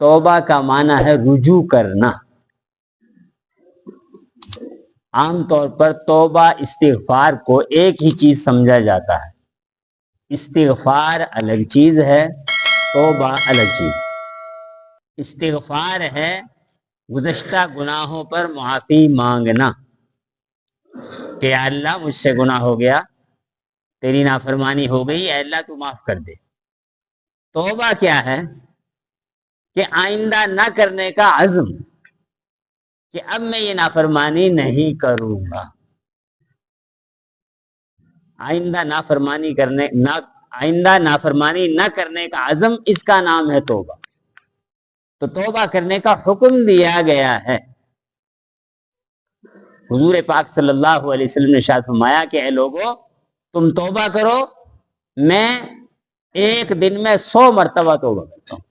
توبہ کا معنی ہے رجوع کرنا. عام طور پر توبہ استغفار کو ایک ہی چیز سمجھا جاتا ہے. استغفار الگ چیز ہے، توبہ الگ چیز. استغفار ہے گزشتہ گناہوں پر معافی مانگنا کہ اللہ مجھ سے گناہ ہو گیا، تیری نافرمانی ہو گئی، اے اللہ تو معاف کر دے. توبہ کیا ہے؟ کہ آئندہ نہ کرنے کا عزم، کہ اب میں یہ نافرمانی نہیں کروں گا. آئندہ نافرمانی نہ کرنے کا عزم، اس کا نام ہے توبہ. تو توبہ کرنے کا حکم دیا گیا ہے. حضور پاک صلی اللہ علیہ وسلم نے ارشاد فرمایا کہ اے لوگو تم توبہ کرو، میں ایک دن میں 100 مرتبہ توبہ کرتا ہوں.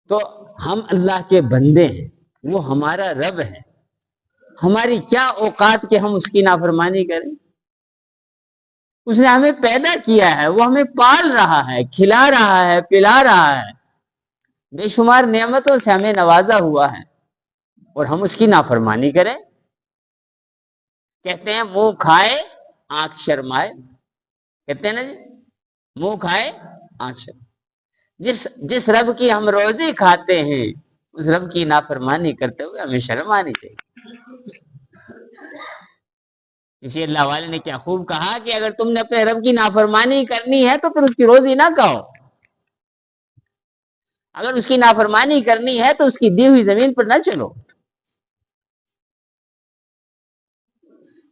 تو ہم اللہ کے بندے ہیں، وہ ہمارا رب ہے. ہماری کیا اوقات کہ ہم اس کی نافرمانی کریں؟ اس نے ہمیں پیدا کیا ہے، وہ ہمیں پال رہا ہے، کھلا رہا ہے، پلا رہا ہے، بے شمار نعمتوں سے ہمیں نوازا ہوا ہے، اور ہم اس کی نافرمانی کریں؟ کہتے ہیں منہ کھائے آنکھ شرمائے. کہتے ہیں نا جی، منہ کھائے آنکھ شرمائے. جس رب کی ہم روزی کھاتے ہیں، اس رب کی نافرمانی کرتے ہوئے ہمیں شرم آنی چاہیے. اسی اللہ والے نے کیا خوب کہا کہ اگر تم نے اپنے رب کی نافرمانی کرنی ہے تو پھر اس کی روزی نہ کھاؤ. اگر اس کی نافرمانی کرنی ہے تو اس کی دی ہوئی زمین پر نہ چلو.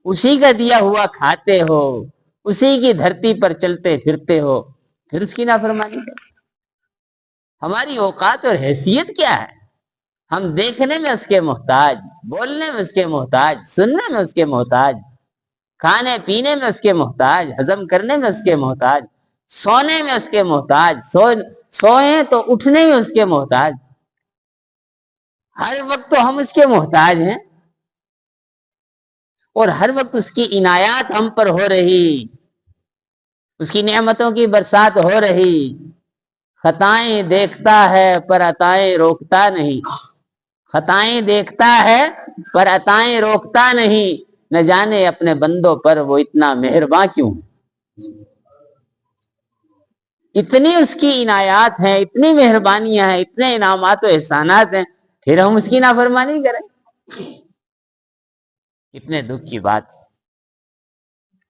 اسی کا دیا ہوا کھاتے ہو، اسی کی دھرتی پر چلتے پھرتے ہو، پھر اس کی نافرمانی کرو. ہماری اوقات اور حیثیت کیا ہے؟ ہم دیکھنے میں اس کے محتاج، بولنے میں اس کے محتاج، سننے میں اس کے محتاج، کھانے پینے میں اس کے محتاج، ہضم کرنے میں اس کے محتاج، سونے میں اس کے محتاج، سوئیں تو اٹھنے میں اس کے محتاج. ہر وقت تو ہم اس کے محتاج ہیں، اور ہر وقت اس کی عنایات ہم پر ہو رہی، اس کی نعمتوں کی برسات ہو رہی. خطائیں دیکھتا ہے پر عطائیں روکتا نہیں، خطائیں دیکھتا ہے پر عطائیں روکتا نہیں، نہ جانے اپنے بندوں پر وہ اتنا مہرباں کیوں. اتنی اس کی عنایات ہیں، اتنی مہربانیاں ہیں، اتنے انعامات و احسانات ہیں، پھر ہم اس کی نافرمانی کریں؟ کتنے دکھ کی بات ہے.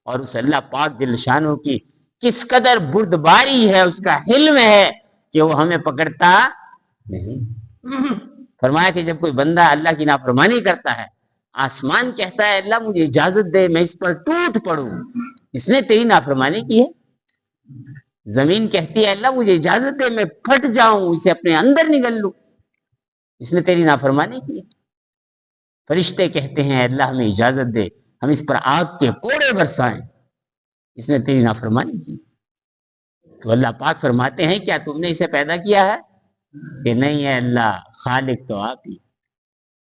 اور اس اللہ پاک جل شانہ کی کس قدر بردباری ہے، اس کا حلم ہے کہ وہ ہمیں پکڑتا نہیں. فرمایا کہ جب کوئی بندہ اللہ کی نافرمانی کرتا ہے، آسمان کہتا ہے اللہ مجھے اجازت دے میں اس پر ٹوٹ پڑوں، اس نے تیری نافرمانی کی ہے. زمین کہتی ہے اللہ مجھے اجازت دے میں پھٹ جاؤں، اسے اپنے اندر نگل لوں، اس نے تیری نافرمانی کی ہے. فرشتے کہتے ہیں اللہ ہمیں اجازت دے ہم اس پر آگ کے کوڑے برسائیں، اس نے تیری نافرمانی کی. تو اللہ پاک فرماتے ہیں کیا تم نے اسے پیدا کیا ہے؟ کہ نہیں ہے اللہ، خالق تو آپ ہی.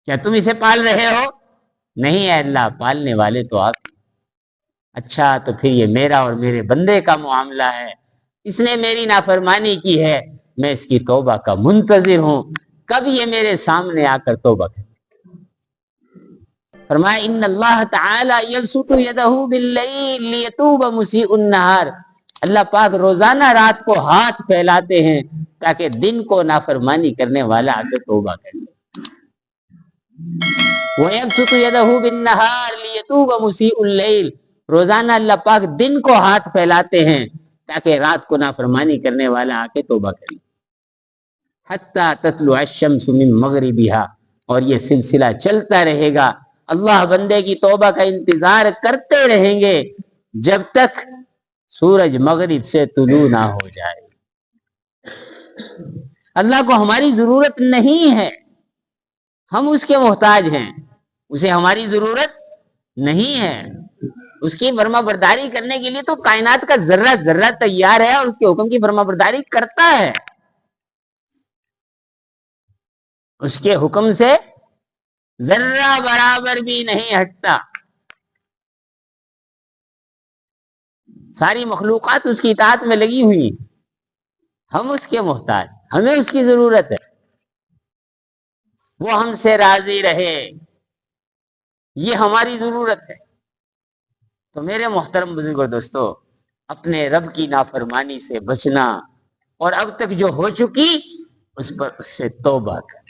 کیا تم اسے پال رہے ہو؟ نہیں ہے اللہ، پالنے والے تو آپ ہی. اچھا تو پھر یہ میرا اور میرے بندے کا معاملہ ہے، اس نے میری نافرمانی کی ہے، میں اس کی توبہ کا منتظر ہوں، کب یہ میرے سامنے آ کر توبہ کرے. فرمایا ان اللہ تعالی یبسط یدہ باللیل لیتوب مسیء النہار. اللہ پاک روزانہ رات کو ہاتھ پھیلاتے ہیں تاکہ دن کو نافرمانی کرنے والا آ کے توبہ کر لے. وَيَبْسُطُ يَدَهُ بِالنَّهَارِ لِيَتُوبَ مُسِيءُ اللَّيْلِ. روزانہ اللہ پاک دن کو ہاتھ پھیلاتے ہیں تاکہ رات کو نافرمانی کرنے والا آ کے توبہ کرے. حَتَّى تَطْلُعَ الشَّمْسُ مِن مَغْرِبِهَا. اور یہ سلسلہ چلتا رہے گا، اللہ بندے کی توبہ کا انتظار کرتے رہیں گے جب تک سورج مغرب سے طلوع نہ ہو جائے. اللہ کو ہماری ضرورت نہیں ہے، ہم اس کے محتاج ہیں، اسے ہماری ضرورت نہیں ہے. اس کی فرما برداری کرنے کے لیے تو کائنات کا ذرہ ذرہ تیار ہے اور اس کے حکم کی فرما برداری کرتا ہے. اس کے حکم سے ذرہ برابر بھی نہیں ہٹتا. ساری مخلوقات اس کی اطاعت میں لگی ہوئی. ہم اس کے محتاج، ہمیں اس کی ضرورت ہے، وہ ہم سے راضی رہے، یہ ہماری ضرورت ہے۔ تو میرے محترم بزرگوں دوستو، اپنے رب کی نافرمانی سے بچنا اور اب تک جو ہو چکی اس پر اس سے توبہ کر۔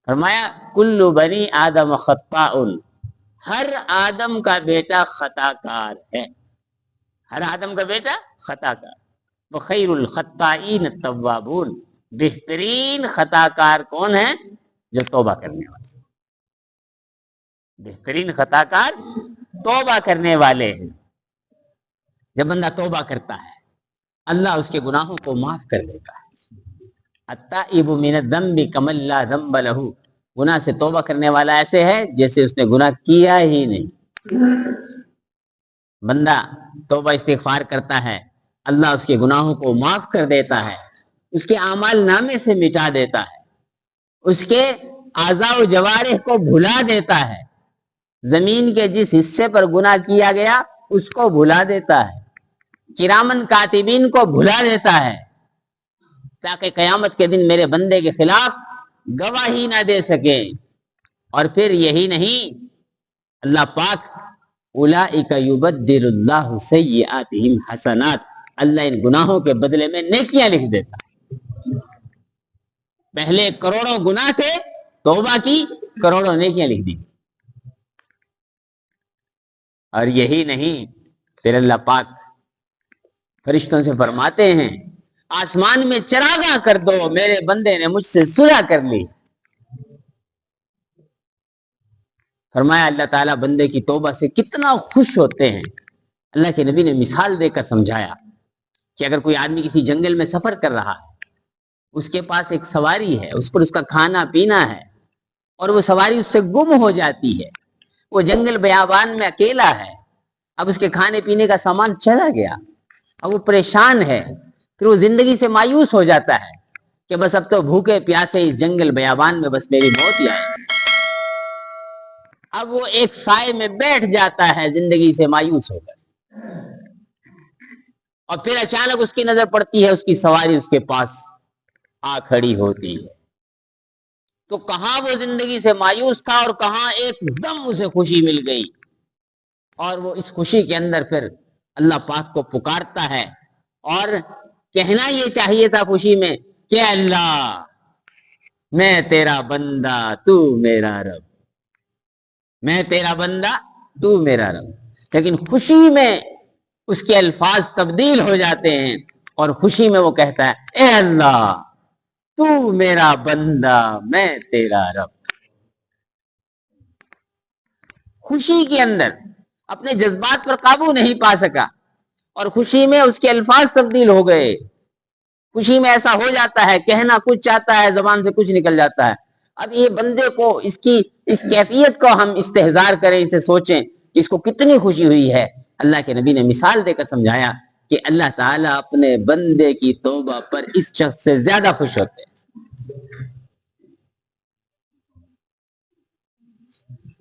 فرمایا کل بنی آدم خطاء، ہر آدم کا بیٹا خطا کار ہے، ہر آدم کا بیٹا خطا کار۔ وخیر الخطائین التوابون، بہترین خطا کار کون ہے؟ جو توبہ کرنے والے، بہترین خطا کار توبہ کرنے والے ہیں۔ جب بندہ توبہ کرتا ہے اللہ اس کے گناہوں کو معاف کر دیتا ہے۔ التائب من الذنب کمن لا ذنب لہ، گناہ سے توبہ کرنے والا ایسے ہے جیسے اس نے گناہ کیا ہی نہیں۔ بندہ توبہ استغفار کرتا ہے، اللہ اس کے گناہوں کو معاف کر دیتا ہے، اس کے اعمال نامے سے مٹا دیتا ہے، اس کے اعضاء و جوارح کو بھلا دیتا ہے، زمین کے جس حصے پر گناہ کیا گیا اس کو بھلا دیتا ہے، کرامن کاتبین کو بھلا دیتا ہے، تاکہ قیامت کے دن میرے بندے کے خلاف گواہی نہ دے سکے۔ اور پھر یہی نہیں، اللہ پاک اولئک یبدل اللہ سیئاتہم حسنات، اللہ ان گناہوں کے بدلے میں نیکیاں لکھ دیتا ہے۔ پہلے کروڑوں گناہ تھے، توبہ کی، کروڑوں نیکیاں لکھ دی۔ اور یہی نہیں، پھر اللہ پاک فرشتوں سے فرماتے ہیں آسمان میں چراغاں کر دو، میرے بندے نے مجھ سے صلح کر لی۔ فرمایا اللہ تعالیٰ بندے کی توبہ سے کتنا خوش ہوتے ہیں۔ اللہ کے نبی نے مثال دے کر سمجھایا کہ اگر کوئی آدمی کسی جنگل میں سفر کر رہا ہے، اس کے پاس ایک سواری ہے، اس پر اس کا کھانا پینا ہے، اور وہ سواری اس سے گم ہو جاتی ہے، وہ جنگل بیابان میں اکیلا ہے، اب اس کے کھانے پینے کا سامان چلا گیا، اب وہ پریشان ہے، پھر وہ زندگی سے مایوس ہو جاتا ہے کہ بس اب تو بھوکے پیاسے اس جنگل بیابان میں بس میری موت ہی آئے۔ اب وہ ایک سائے میں بیٹھ جاتا ہے زندگی سے مایوس ہو کر، اور پھر اچانک اس کی نظر پڑتی ہے اس کی سواری اس کے پاس آ کھڑی ہوتی ہے۔ تو کہاں وہ زندگی سے مایوس تھا اور کہاں ایک دم اسے خوشی مل گئی، اور وہ اس خوشی کے اندر پھر اللہ پاک کو پکارتا ہے، اور کہنا یہ چاہیے تھا خوشی میں کہ اللہ میں تیرا بندہ تو میرا رب، میں تیرا بندہ تو میرا رب، لیکن خوشی میں اس کے الفاظ تبدیل ہو جاتے ہیں، اور خوشی میں وہ کہتا ہے اے اللہ تو میرا بندہ میں تیرا رب۔ خوشی کے اندر اپنے جذبات پر قابو نہیں پا سکا، اور خوشی میں اس کے الفاظ تبدیل ہو گئے۔ خوشی میں ایسا ہو جاتا ہے، کہنا کچھ چاہتا ہے، زبان سے کچھ نکل جاتا ہے۔ اب یہ بندے کو اس کیفیت کو ہم استحضار کریں، اسے سوچیں کہ اس کو کتنی خوشی ہوئی ہے۔ اللہ کے نبی نے مثال دے کر سمجھایا کہ اللہ تعالیٰ اپنے بندے کی توبہ پر اس شخص سے زیادہ خوش ہوتے ہیں۔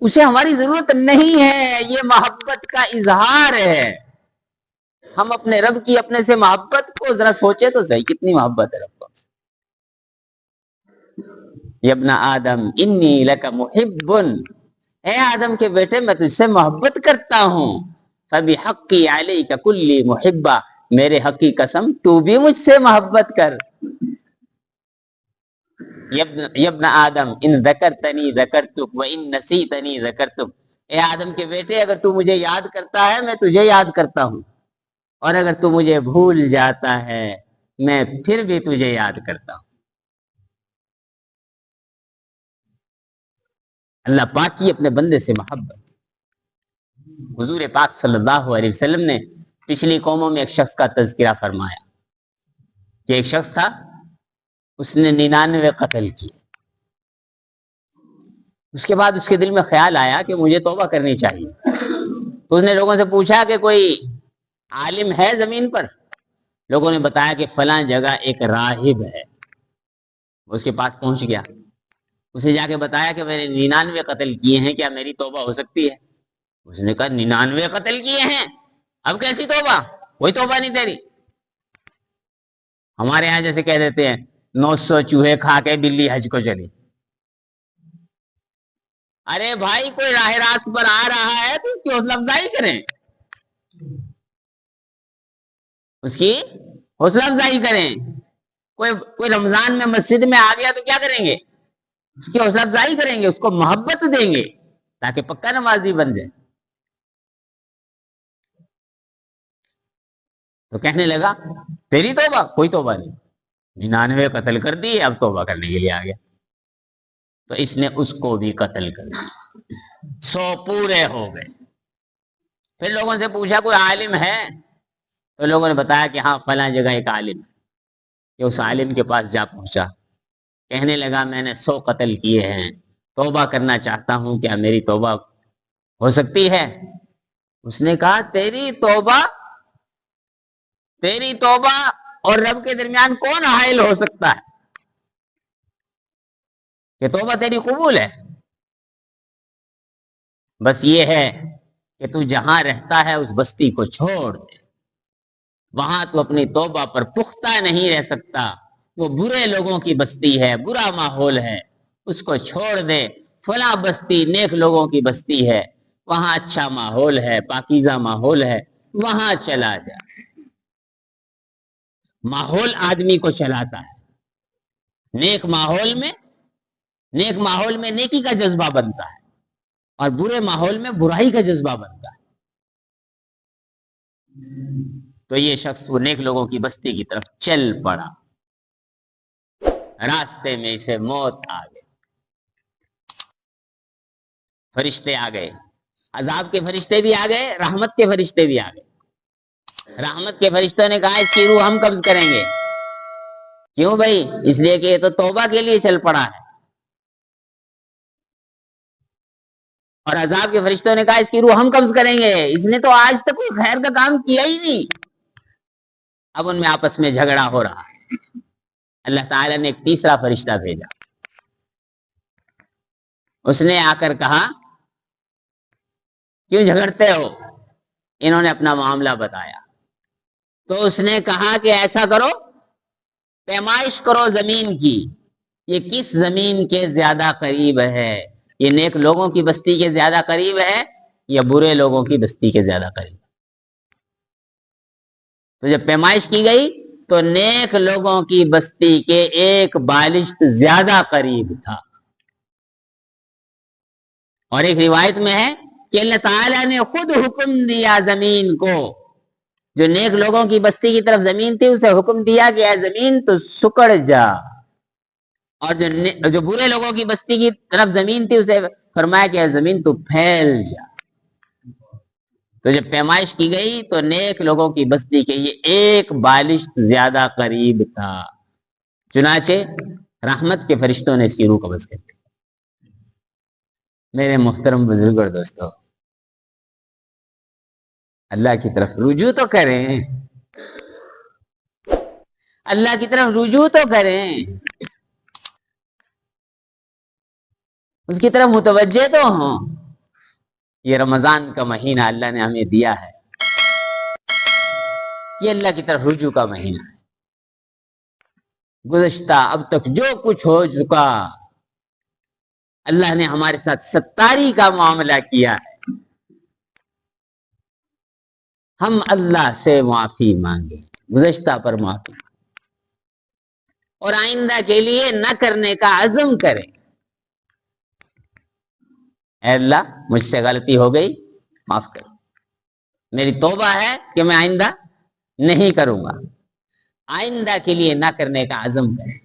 اسے ہماری ضرورت نہیں ہے، یہ محبت کا اظہار ہے۔ ہم اپنے رب کی اپنے سے محبت کو ذرا سوچے تو صحیح، کتنی محبت ہے رب کو۔ یا ابن آدم انی لک محب، اے آدم کے بیٹے میں تجھ سے محبت کرتا ہوں، فبحقی علیک کلی محبہ، میرے حق کی قسم تو بھی مجھ سے محبت کر۔ یا ابن آدم ان ذکرتنی ذکرتک وان نسیتنی ذکرتک، اے آدم کے بیٹے اگر تو مجھے یاد کرتا ہے میں تجھے یاد کرتا ہوں، اور اگر تو مجھے بھول جاتا ہے میں پھر بھی تجھے یاد کرتا ہوں۔ اللہ پاک کی اپنے بندے سے محبت۔ حضور پاک صلی اللہ علیہ وسلم نے پچھلی قوموں میں ایک شخص کا تذکرہ فرمایا کہ ایک شخص تھا، اس نے 99 قتل کیے۔ اس کے بعد اس کے دل میں خیال آیا کہ مجھے توبہ کرنی چاہیے، تو اس نے لوگوں سے پوچھا کہ کوئی عالم ہے زمین پر؟ لوگوں نے بتایا کہ فلاں جگہ ایک راہب ہے۔ اس کے پاس پہنچ گیا، اسے جا کے بتایا کہ میں نے 99 قتل کیے ہیں، کیا میری توبہ ہو سکتی ہے؟ اس نے کہا 99 قتل کیے ہیں، اب کیسی توبہ؟ کوئی توبہ نہیں تیری۔ ہمارے یہاں جیسے کہہ دیتے ہیں 900 چوہے کھا کے بلی حج کو چلی. ارے بھائی کوئی راہ راست پر آ رہا ہے تو اس کی حوصلہ افزائی کریں, اس کی حوصلہ افزائی کریں. کوئی رمضان میں مسجد میں آ گیا تو کیا کریں گے, اس کی حوصلہ افزائی کریں گے, اس کو محبت دیں گے تاکہ پکا نمازی بن جائے. تو کہنے لگا تیری توبہ, کوئی توبہ نہیں, 99 قتل کر دی, اب توبہ کرنے کے لیے آ گیا. تو اس نے اس کو بھی قتل کر دیا, 100 پورے ہو گئے. پھر لوگوں سے پوچھا کوئی عالم ہے, تو لوگوں نے بتایا کہ ہاں فلاں جگہ ایک عالم ہے. کہ اس عالم کے پاس جا پہنچا, کہنے لگا میں نے 100 قتل کیے ہیں, توبہ کرنا چاہتا ہوں, کیا میری توبہ ہو سکتی ہے؟ اس نے کہا تیری توبہ اور رب کے درمیان کون حائل ہو سکتا ہے کہ توبہ تیری قبول ہے؟ بس یہ ہے کہ تو جہاں رہتا ہے اس بستی کو چھوڑ دے, وہاں تو اپنی توبہ پر پختہ نہیں رہ سکتا, وہ برے لوگوں کی بستی ہے, برا ماحول ہے, اس کو چھوڑ دے. فلاں بستی نیک لوگوں کی بستی ہے, وہاں اچھا ماحول ہے, پاکیزہ ماحول ہے, وہاں چلا جا. ماحول آدمی کو چلاتا ہے. نیک ماحول میں نیکی کا جذبہ بنتا ہے, اور برے ماحول میں برائی کا جذبہ بنتا ہے. تو یہ شخص وہ نیک لوگوں کی بستی کی طرف چل پڑا, راستے میں اسے موت آ گئی. فرشتے آ گئے, عذاب کے فرشتے بھی آ گئے, رحمت کے فرشتے بھی آ گئے. رحمت کے فرشتوں نے کہا اس کی روح ہم قبض کریں گے. کیوں بھائی؟ اس لیے کہ یہ تو توبہ کے لیے چل پڑا ہے. اور عذاب کے فرشتوں نے کہا اس کی روح ہم قبض کریں گے, اس نے تو آج تک کوئی خیر کا کام کیا ہی نہیں. اب ان میں آپس میں جھگڑا ہو رہا ہے. اللہ تعالیٰ نے ایک تیسرا فرشتہ بھیجا. اس نے آ کر کہا کیوں جھگڑتے ہو؟ انہوں نے اپنا معاملہ بتایا. تو اس نے کہا کہ ایسا کرو, پیمائش کرو زمین کی, یہ کس زمین کے زیادہ قریب ہے, یہ نیک لوگوں کی بستی کے زیادہ قریب ہے یا برے لوگوں کی بستی کے زیادہ قریب. تو جب پیمائش کی گئی تو نیک لوگوں کی بستی کے 1 بالشت زیادہ قریب تھا. اور ایک روایت میں ہے کہ اللہ تعالیٰ نے خود حکم دیا زمین کو, جو نیک لوگوں کی بستی کی طرف زمین تھی اسے حکم دیا کہ اے زمین تو سکڑ جا, اور جو برے لوگوں کی بستی کی طرف زمین تھی اسے فرمایا کہ اے زمین تو پھیل جا. تو جب پیمائش کی گئی تو نیک لوگوں کی بستی کے یہ 1 بالشت زیادہ قریب تھا. چنانچہ رحمت کے فرشتوں نے اس کی روح قبض کر دی. میرے محترم بزرگ اور دوستو, اللہ کی طرف رجوع تو کریں, اللہ کی طرف رجوع تو کریں, اس کی طرف متوجہ تو ہوں. یہ رمضان کا مہینہ اللہ نے ہمیں دیا ہے, یہ اللہ کی طرف رجوع کا مہینہ ہے. گزشتہ اب تک جو کچھ ہو چکا, اللہ نے ہمارے ساتھ 70 کا معاملہ کیا ہے. ہم اللہ سے معافی مانگیں, گزشتہ پر معافی, اور آئندہ کے لیے نہ کرنے کا عزم کریں. اے اللہ مجھ سے غلطی ہو گئی, معاف کر, میری توبہ ہے کہ میں آئندہ نہیں کروں گا. آئندہ کے لیے نہ کرنے کا عزم کریں.